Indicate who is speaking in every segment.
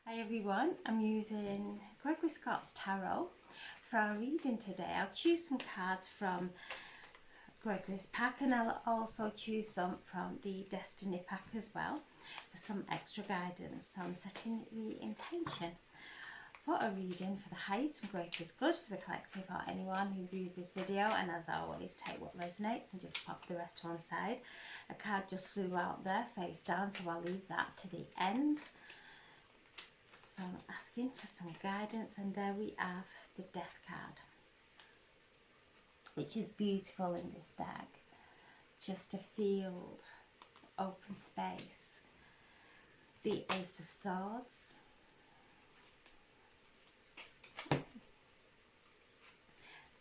Speaker 1: Hi everyone, I'm using Gregory Scott's Tarot for our reading today. I'll choose some cards from Gregory's pack and I'll also choose some from the Destiny pack as well for some extra guidance. So I'm setting the intention for a reading for the highest and greatest good for the collective or anyone who views this video, and as always, take what resonates and just pop the rest to one side. A card just flew out there face down, so I'll leave that to the end. So I'm asking for some guidance, and there we have the Death card, which is beautiful in this deck. Just a field, open space, the Ace of Swords,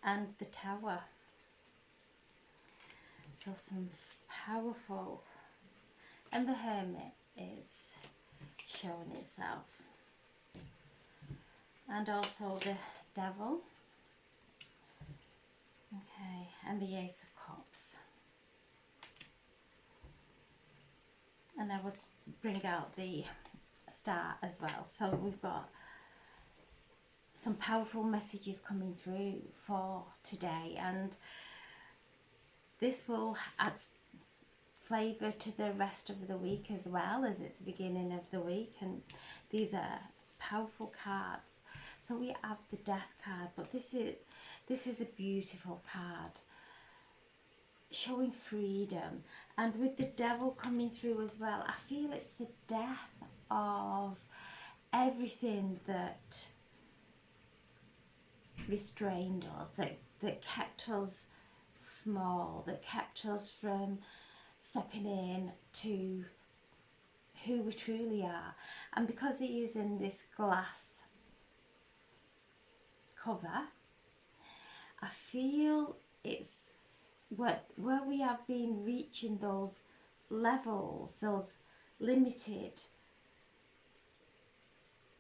Speaker 1: and the Tower. So some powerful, and the Hermit is showing itself. And also the Devil, okay, and the Ace of Cups. And I will bring out the Star as well. So we've got some powerful messages coming through for today, and this will add flavour to the rest of the week as well, as it's the beginning of the week, and these are powerful cards. So we have the Death card, but this is a beautiful card showing freedom, and with the Devil coming through as well, I feel it's the death of everything that restrained us, that kept us small, that kept us from stepping in to who we truly are. And because he is in this glass cover, I feel it's where we have been reaching those levels, those limited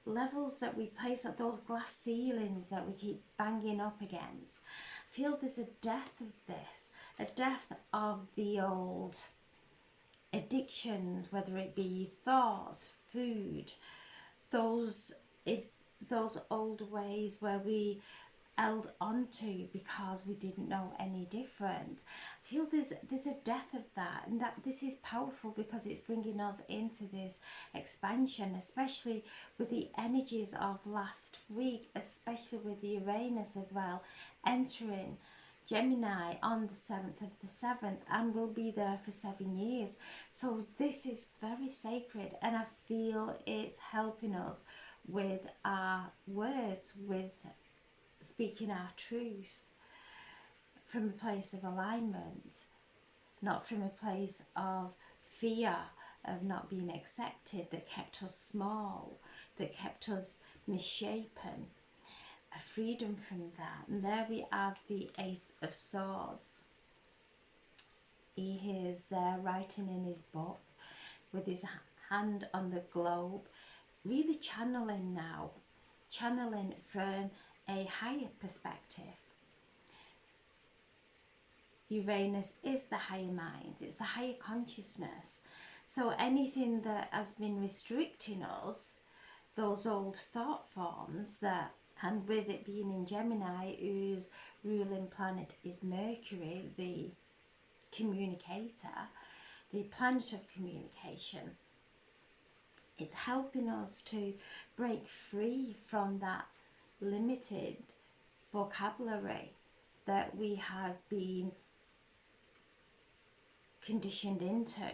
Speaker 1: levels that we place at those glass ceilings that we keep banging up against. I feel there's a death of this, a death of the old addictions, whether it be thoughts, food, those old ways where we held on to because we didn't know any different. I feel there's a death of that, and that this is powerful because it's bringing us into this expansion, especially with the energies of last week, especially with the Uranus as well entering Gemini on the 7th of the 7th, and will be there for 7 years. So this is very sacred, and I feel it's helping us with our words, with speaking our truth from a place of alignment, not from a place of fear of not being accepted that kept us small, that kept us misshapen. A freedom from that. And there we have the Ace of Swords. He is there writing in his book with his hand on the globe, really channeling now, channeling from a higher perspective. Uranus is the higher mind, it's the higher consciousness. So anything that has been restricting us, those old thought forms that, and with it being in Gemini, whose ruling planet is Mercury, the communicator, the planet of communication, it's helping us to break free from that limited vocabulary that we have been conditioned into.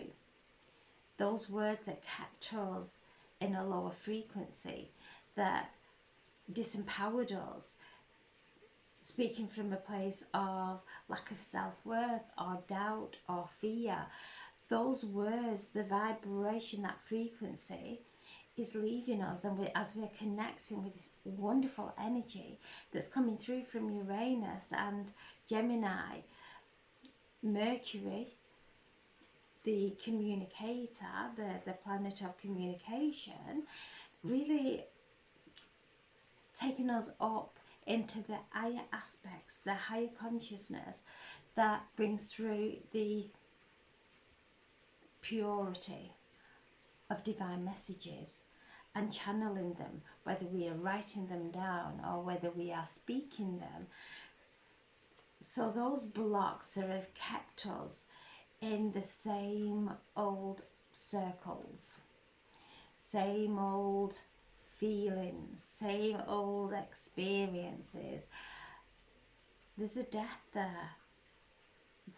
Speaker 1: Those words that kept us in a lower frequency, that disempowered us, speaking from a place of lack of self-worth or doubt or fear. Those words, the vibration, that frequency is leaving us, and as we're connecting with this wonderful energy that's coming through from Uranus and Gemini, Mercury, the communicator, the planet of communication, really taking us up into the higher aspects, the higher consciousness that brings through the purity of divine messages and channeling them, whether we are writing them down or whether we are speaking them. So those blocks that have kept us in the same old circles, same old feelings, same old experiences. There's a death there.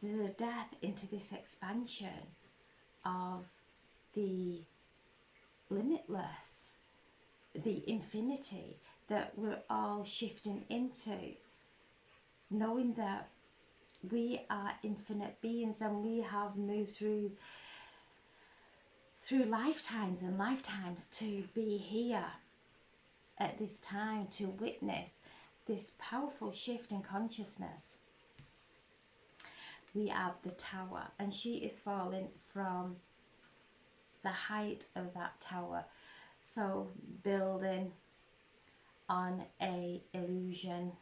Speaker 1: There's a death into this expansion of the limitless, the infinity that we're all shifting into, knowing that we are infinite beings and we have moved through lifetimes and lifetimes to be here at this time to witness this powerful shift in consciousness. We have the tower, and she is falling from the height of that tower, so building on a illusion.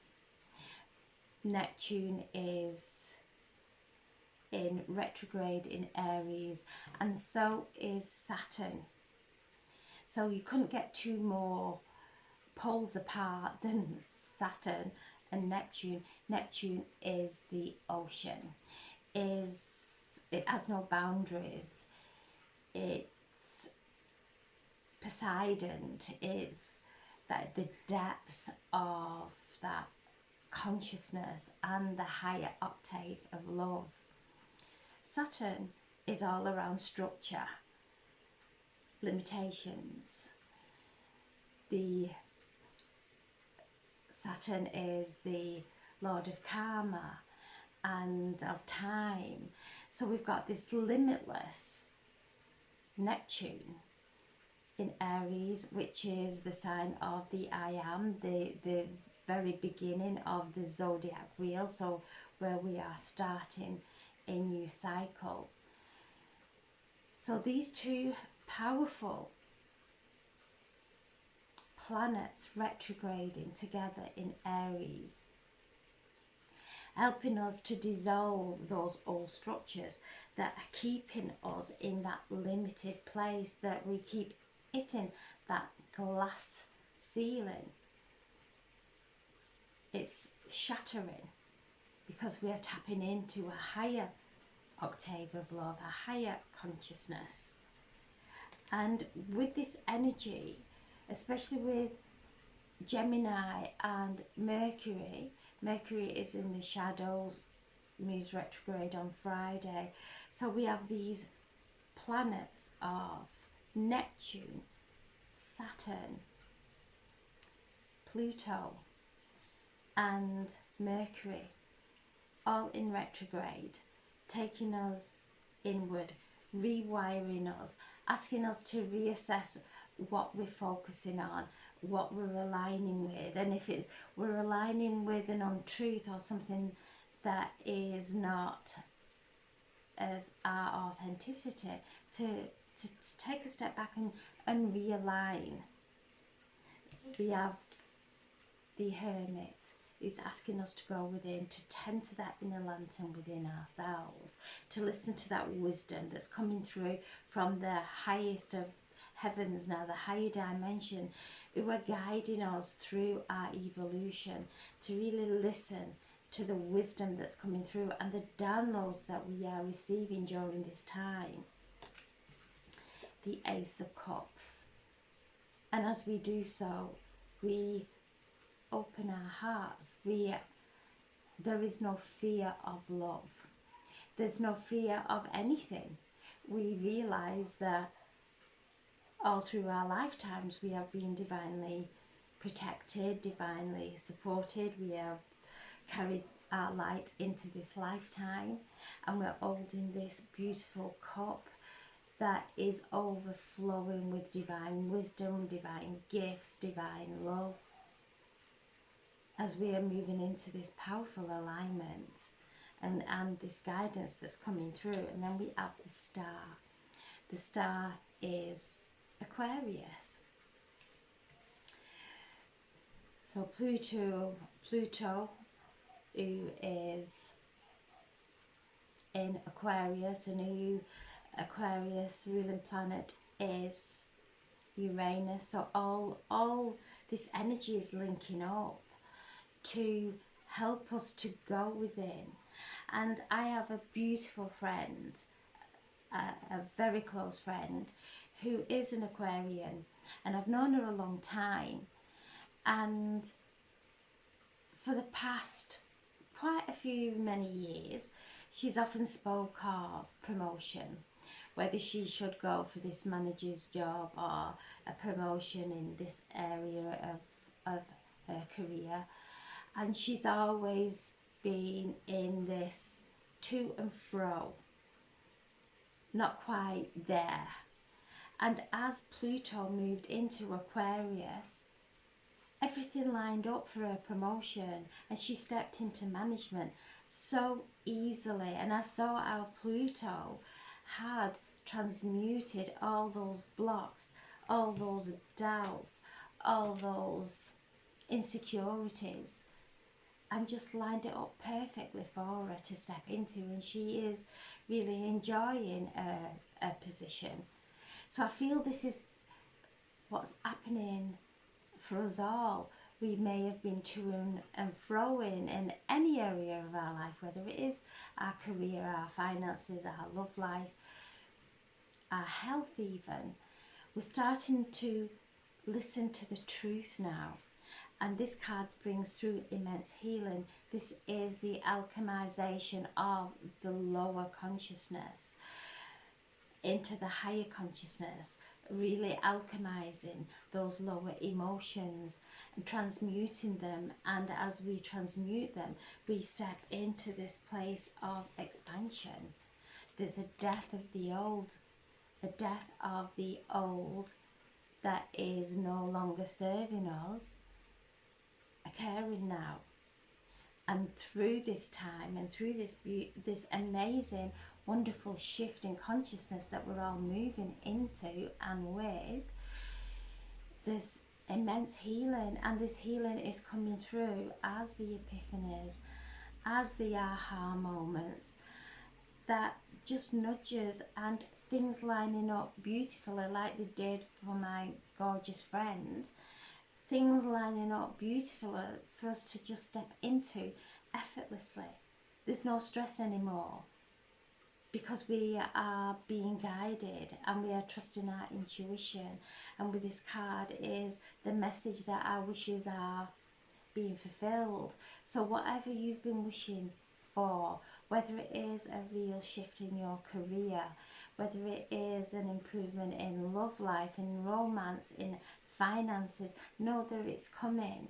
Speaker 1: Neptune is in retrograde in Aries, and so is Saturn. So you couldn't get two more poles apart than Saturn and Neptune. Neptune is the ocean. It has no boundaries. It's Poseidon. It's that the depths of that consciousness and the higher octave of love. Saturn is all around structure, limitations. The Saturn is the lord of karma and of time. So we've got this limitless Neptune in Aries, which is the sign of the I am, the very beginning of the zodiac wheel, so where we are starting a new cycle. So these two powerful planets retrograding together in Aries, helping us to dissolve those old structures that are keeping us in that limited place, that we keep hitting that glass ceiling. It's shattering because we are tapping into a higher octave of love, a higher consciousness. And with this energy, especially with Gemini and Mercury is in the shadows, moves retrograde on Friday. So we have these planets of Neptune, Saturn, Pluto and Mercury, all in retrograde, taking us inward, rewiring us, asking us to reassess what we're focusing on, what we're aligning with, and if we're aligning with an untruth or something that is not of our authenticity, to take a step back and realign. We have the Hermit, who's asking us to go within, to tend to that inner lantern within ourselves, to listen to that wisdom that's coming through from the highest of heavens now, the higher dimension, who are guiding us through our evolution, to really listen to the wisdom that's coming through and the downloads that we are receiving during this time. The Ace of Cups. And as we do so, we open our hearts. There is no fear of love. There's no fear of anything. We realize that all through our lifetimes we have been divinely protected, divinely supported. We have carried our light into this lifetime, and we're holding this beautiful cup that is overflowing with divine wisdom, divine gifts, divine love, as we are moving into this powerful alignment and this guidance that's coming through. And then we have the star. The star is Aquarius. So Pluto, who is in Aquarius, and who Aquarius ruling planet is Uranus. So all this energy is linking up to help us to go within. And I have a beautiful friend, a very close friend, who is an Aquarian, and I've known her a long time. And for the past quite a few many years, she's often spoke of promotion, whether she should go for this manager's job or a promotion in this area of her career. And she's always been in this to and fro, not quite there. And as Pluto moved into Aquarius, everything lined up for her promotion, and she stepped into management so easily. And I saw how Pluto had transmuted all those blocks, all those doubts, all those insecurities, and just lined it up perfectly for her to step into. And she is really enjoying her position. So I feel this is what's happening for us all. We may have been to and fro in any area of our life, whether it is our career, our finances, our love life, our health even. We're starting to listen to the truth now. And this card brings through immense healing. This is the alchemization of the lower consciousness into the higher consciousness, really alchemizing those lower emotions and transmuting them. And as we transmute them, we step into this place of expansion. There's a death of the old, a death of the old that is no longer serving us, occurring now. And through this time and through this amazing, wonderful shift in consciousness that we're all moving into and with, there's immense healing. And this healing is coming through as the epiphanies, as the aha moments, that just nudges and things lining up beautifully like they did for my gorgeous friend. Things lining up beautifully for us to just step into effortlessly. There's no stress anymore because we are being guided and we are trusting our intuition. And with this card is the message that our wishes are being fulfilled. So whatever you've been wishing for, whether it is a real shift in your career, whether it is an improvement in love life, in romance, in finances, know that it's coming,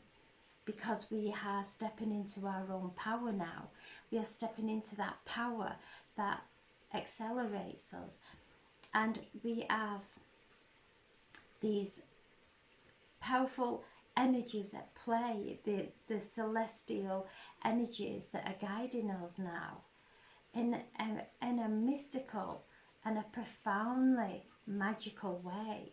Speaker 1: because we are stepping into our own power now. We are stepping into that power that accelerates us, and we have these powerful energies at play, the celestial energies that are guiding us now in a mystical and a profoundly magical way.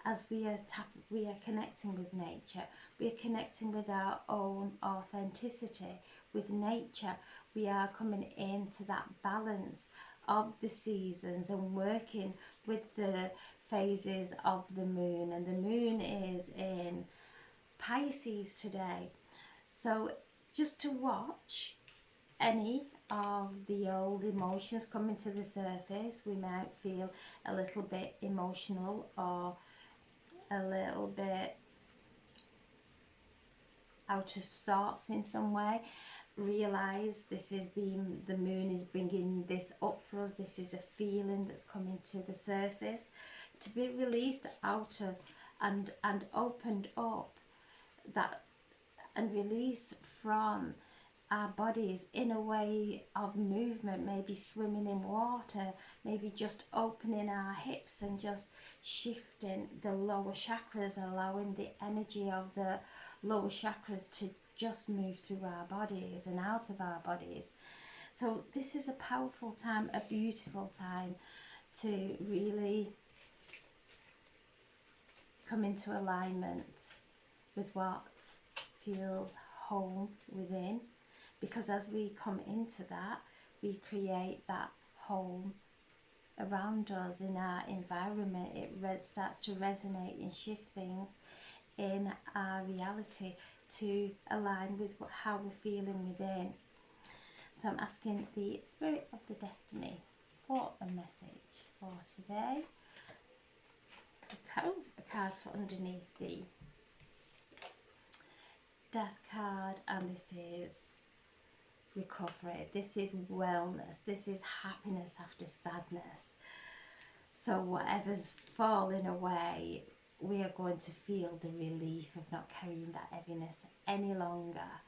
Speaker 1: As we are connecting with nature, we are connecting with our own authenticity with nature. We are coming into that balance of the seasons and working with the phases of the moon. And the moon is in Pisces today. So just to watch any of the old emotions coming to the surface. We might feel a little bit emotional or a little bit out of sorts in some way. Realize this is being, the moon is bringing this up for us. This is a feeling that's coming to the surface to be released out of and opened up, that and release from our bodies in a way of movement, maybe swimming in water, maybe just opening our hips and just shifting the lower chakras, allowing the energy of the lower chakras to just move through our bodies and out of our bodies. So this is a powerful time, a beautiful time to really come into alignment with what feels home within, because as we come into that, we create that home around us in our environment, it starts to resonate and shift things in our reality to align with how we're feeling within. So I'm asking the Spirit of the Destiny for a message for today. A card for underneath the Death card, and this is recovery, this is wellness, this is happiness after sadness. So whatever's falling away, we are going to feel the relief of not carrying that heaviness any longer.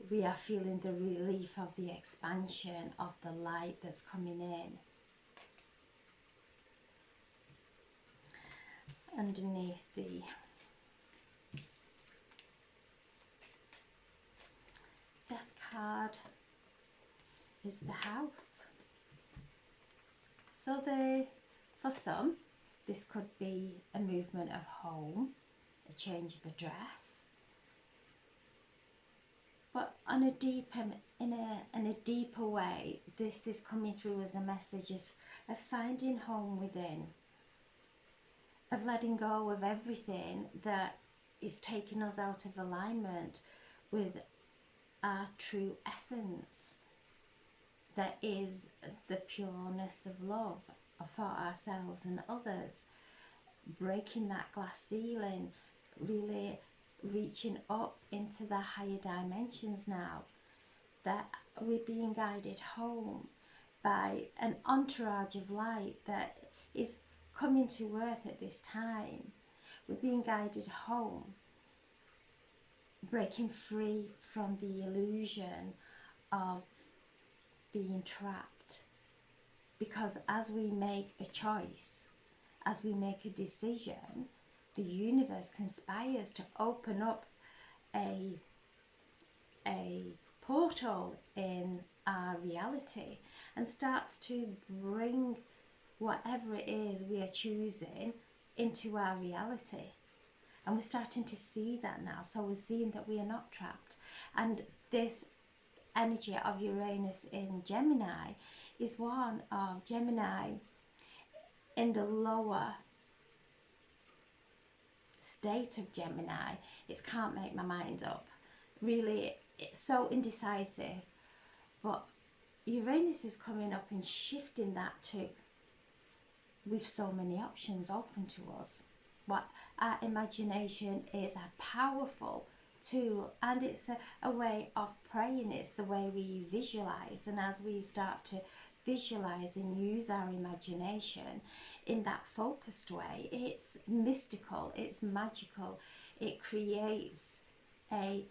Speaker 1: We are feeling the relief of the expansion of the light that's coming in. Underneath the Death card is the House. So for some, this could be a movement of home, a change of address, but on a deeper, in a deeper way, this is coming through as a message of finding home within, of letting go of everything that is taking us out of alignment with our true essence, that is the pureness of love for ourselves and others. Breaking that glass ceiling, really reaching up into the higher dimensions now, that we're being guided home by an entourage of light that is coming to earth at this time. We're being guided home, breaking free from the illusion of being trapped. Because as we make a choice, as we make a decision, the universe conspires to open up a portal in our reality and starts to bring whatever it is we are choosing into our reality. And we're starting to see that now. So we're seeing that we are not trapped. And this energy of Uranus in Gemini is one of Gemini in the lower state of Gemini. It can't make my mind up. Really, it's so indecisive. But Uranus is coming up and shifting that to, with so many options open to us. What our imagination is a powerful tool, and it's a way of praying. It's the way we visualize, and as we start to visualize and use our imagination in that focused way, it's mystical, it's magical, it creates a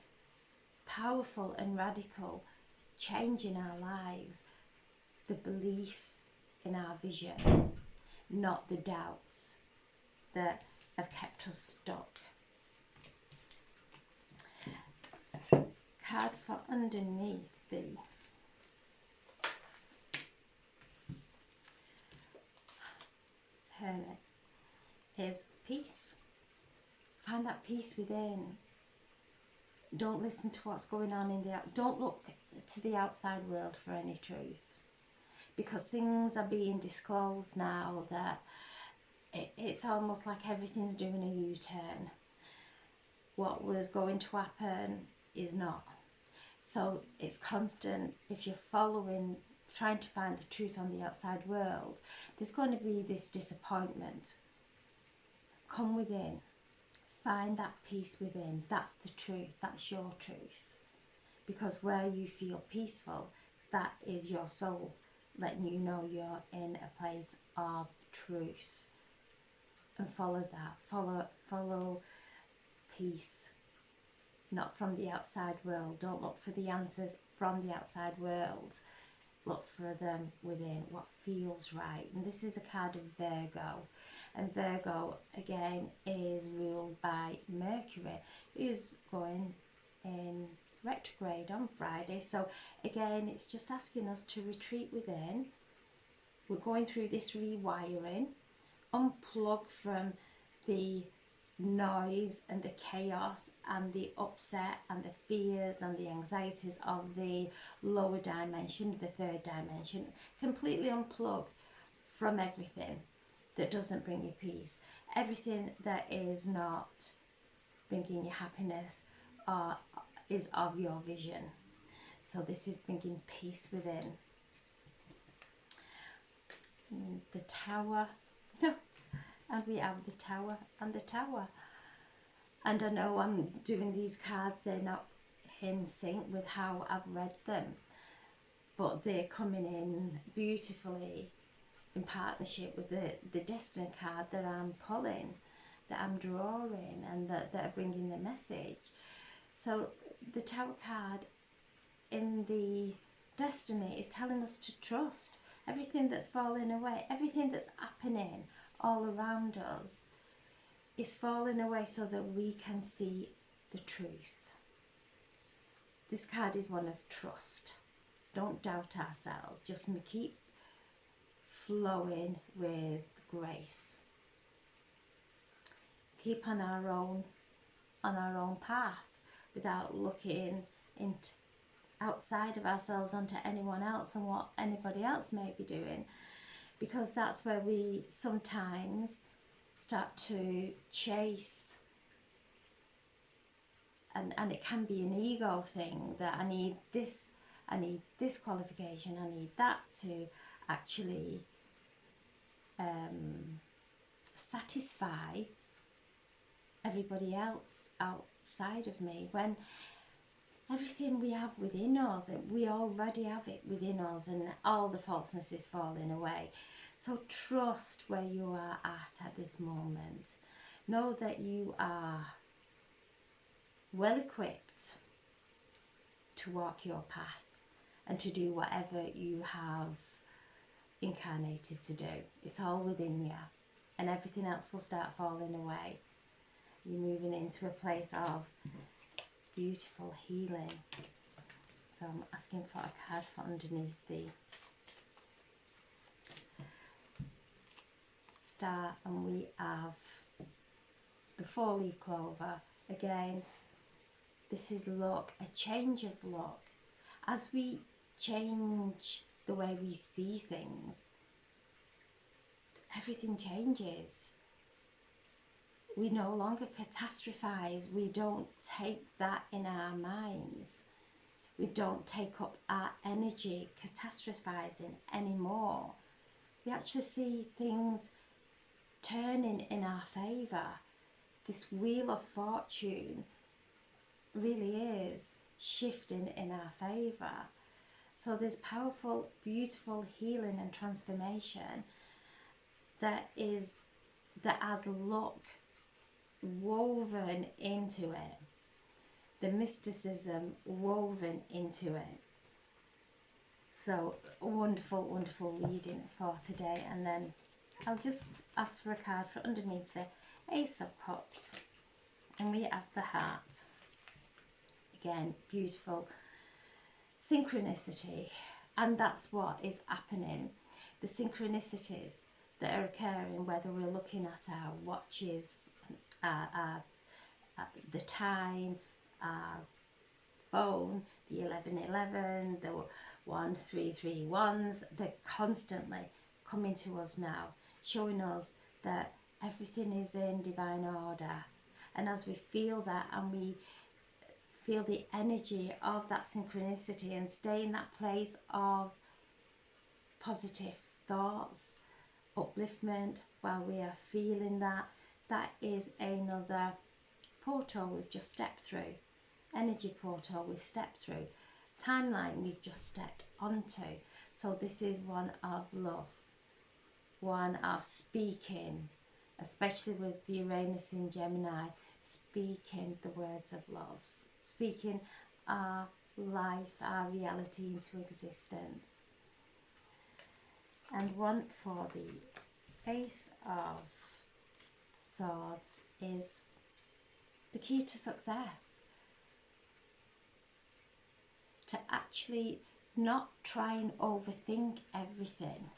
Speaker 1: powerful and radical change in our lives. The belief in our vision, not the doubts that have kept us stuck. Card for underneath the Hermit is peace. Find that peace within. Don't listen to what's going on in the out. Don't look to the outside world for any truth, because things are being disclosed now that it's almost like everything's doing a U-turn. What was going to happen is not. So it's constant. If you're following, trying to find the truth on the outside world, there's going to be this disappointment. Come within. Find that peace within. That's the truth. That's your truth. Because where you feel peaceful, that is your soul letting you know you're in a place of truth. And follow that. Follow peace. Not from the outside world. Don't look for the answers from the outside world. Look for them within, what feels right. And this is a card of Virgo. And Virgo, again, is ruled by Mercury, who's going in retrograde on Friday. So again, it's just asking us to retreat within. We're going through this rewiring. Unplug from the noise and the chaos and the upset and the fears and the anxieties of the lower dimension, the third dimension. Completely unplug from everything that doesn't bring you peace, everything that is not bringing you happiness or is of your vision. So this is bringing peace within. The Tower, and we have the Tower and the Tower. And I know I'm doing these cards, they're not in sync with how I've read them, but they're coming in beautifully in partnership with the Destiny card that I'm pulling, that I'm drawing, and that are bringing the message. So the Tower card in the Destiny is telling us to trust everything that's falling away, everything that's happening all around us is falling away so that we can see the truth. This card is one of trust. Don't doubt ourselves, just keep flowing with grace. Keep on our own path without looking into outside of ourselves onto anyone else and what anybody else may be doing, because that's where we sometimes start to chase, and it can be an ego thing, that I need this qualification, I need that to actually satisfy everybody else outside of me, when everything we have within us, we already have it within us, and all the falseness is falling away. So trust where you are at this moment. Know that you are well equipped to walk your path and to do whatever you have incarnated to do. It's all within you, and everything else will start falling away. You're moving into a place of beautiful healing. So I'm asking for a card for underneath the star, and we have the 4-leaf clover. Again, this is luck, a change of luck. As we change the way we see things, everything changes. We no longer catastrophize. We don't take that in our minds. We don't take up our energy catastrophizing anymore. We actually see things turning in our favour. This wheel of fortune really is shifting in our favour. So there's powerful, beautiful healing and transformation that has luck woven into it, the mysticism woven into it. So wonderful, wonderful reading for today. And then I'll just ask for a card for underneath the Ace of Cups, and we have the Heart. Again, beautiful synchronicity, and that's what is happening. The synchronicities that are occurring, whether we're looking at our watches, the time, our phone, the 1111, the 1331s, they're constantly coming to us now, showing us that everything is in divine order. And as we feel that, and we feel the energy of that synchronicity, and stay in that place of positive thoughts, upliftment, while we are feeling that, that is another portal we've just stepped through, energy portal we've stepped through, timeline we've just stepped onto. So this is one of love, one of speaking, especially with Uranus in Gemini, speaking the words of love, speaking our life, our reality into existence. And one for the Ace of Swords is the key to success. To actually not try and overthink everything,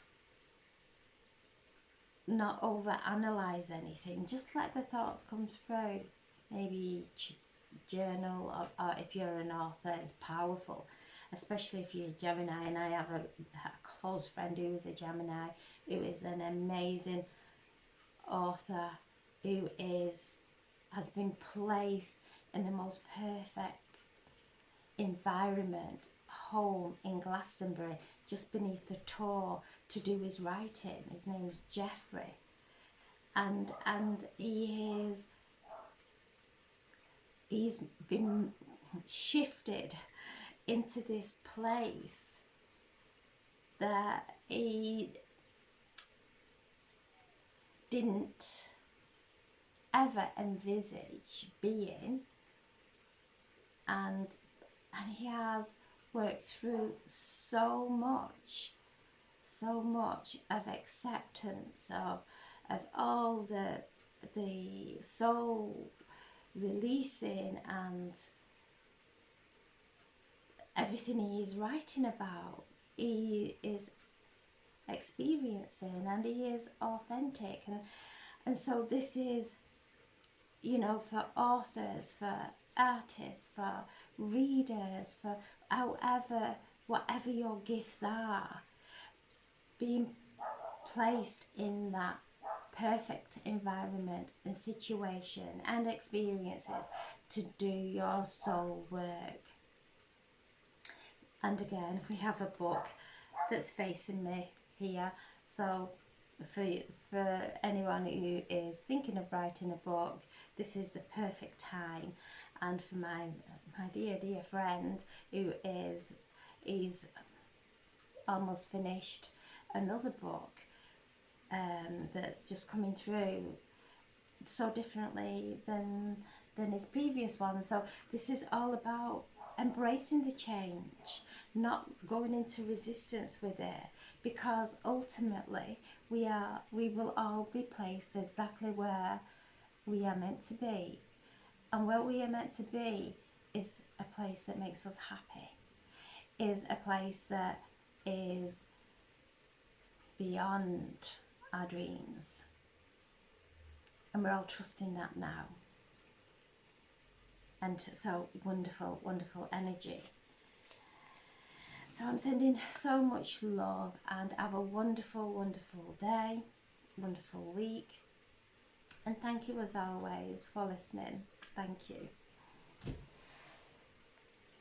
Speaker 1: not overanalyze anything, just let the thoughts come through. Maybe journal, or if you're an author, it's powerful, especially if you're a Gemini. And I have a close friend who is a Gemini, who is an amazing author, who has been placed in the most perfect environment, home in Glastonbury, just beneath the Tor, to do his writing. His name's Jeffrey, and he's been shifted into this place that he didn't ever envisage being, and he has worked through so much of acceptance of all the soul releasing and everything he is writing about. He is experiencing, and he is authentic, and so this is, you know, for authors, for artists, for readers, for whatever your gifts are, being placed in that perfect environment and situation and experiences to do your soul work. And again, we have a book that's facing me here, so for anyone who is thinking of writing a book, this is the perfect time. And for my dear friend who is almost finished another book that's just coming through so differently than his previous one. So this is all about embracing the change, not going into resistance with it, because ultimately we will all be placed exactly where we are meant to be, and where we are meant to be is a place that makes us happy, is a place that is beyond our dreams, and we're all trusting that now. And so wonderful energy. So I'm sending so much love, and have a wonderful day, wonderful week, and thank you as always for listening. Thank you.